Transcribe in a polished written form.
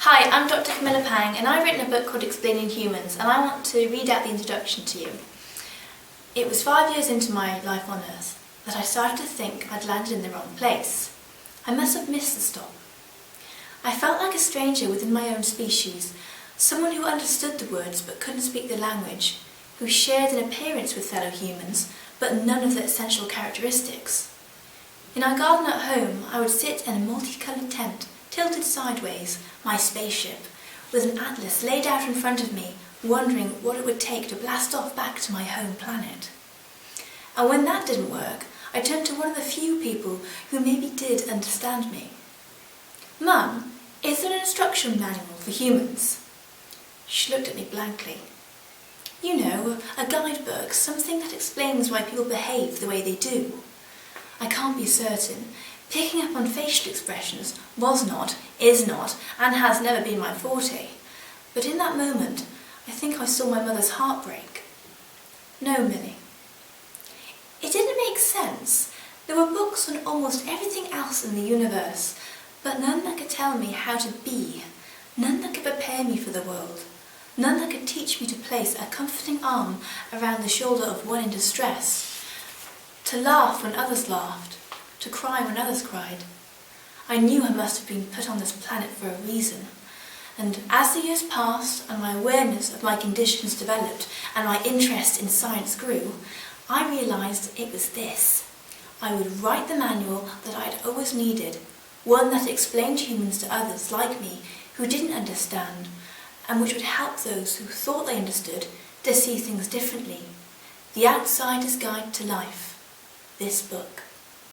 Hi, I'm Dr. Camilla Pang and I've written a book called Explaining Humans and I want to read out the introduction to you. It was 5 years into my life on Earth that I started to think I'd landed in the wrong place. I must have missed the stop. I felt like a stranger within my own species, someone who understood the words but couldn't speak the language, who shared an appearance with fellow humans but none of the essential characteristics. In our garden at home, I would sit in a multicoloured tent, tilted sideways, my spaceship, with an atlas laid out in front of me, wondering what it would take to blast off back to my home planet. And when that didn't work, I turned to one of the few people who maybe did understand me. "Mum, is there an instruction manual for humans?" She looked at me blankly. "You know, a guidebook, something that explains why people behave the way they do." I can't be certain. Picking up on facial expressions was not, is not, and has never been my forte. But in that moment, I think I saw my mother's heart break. "No, Millie." It didn't make sense. There were books on almost everything else in the universe, but none that could tell me how to be, none that could prepare me for the world, none that could teach me to place a comforting arm around the shoulder of one in distress, to laugh when others laughed, to cry when others cried. I knew I must have been put on this planet for a reason, and as the years passed and my awareness of my conditions developed and my interest in science grew, I realised it was this. I would write the manual that I'd always needed, one that explained humans to others like me who didn't understand, and which would help those who thought they understood to see things differently. The Outsider's Guide to Life. This book.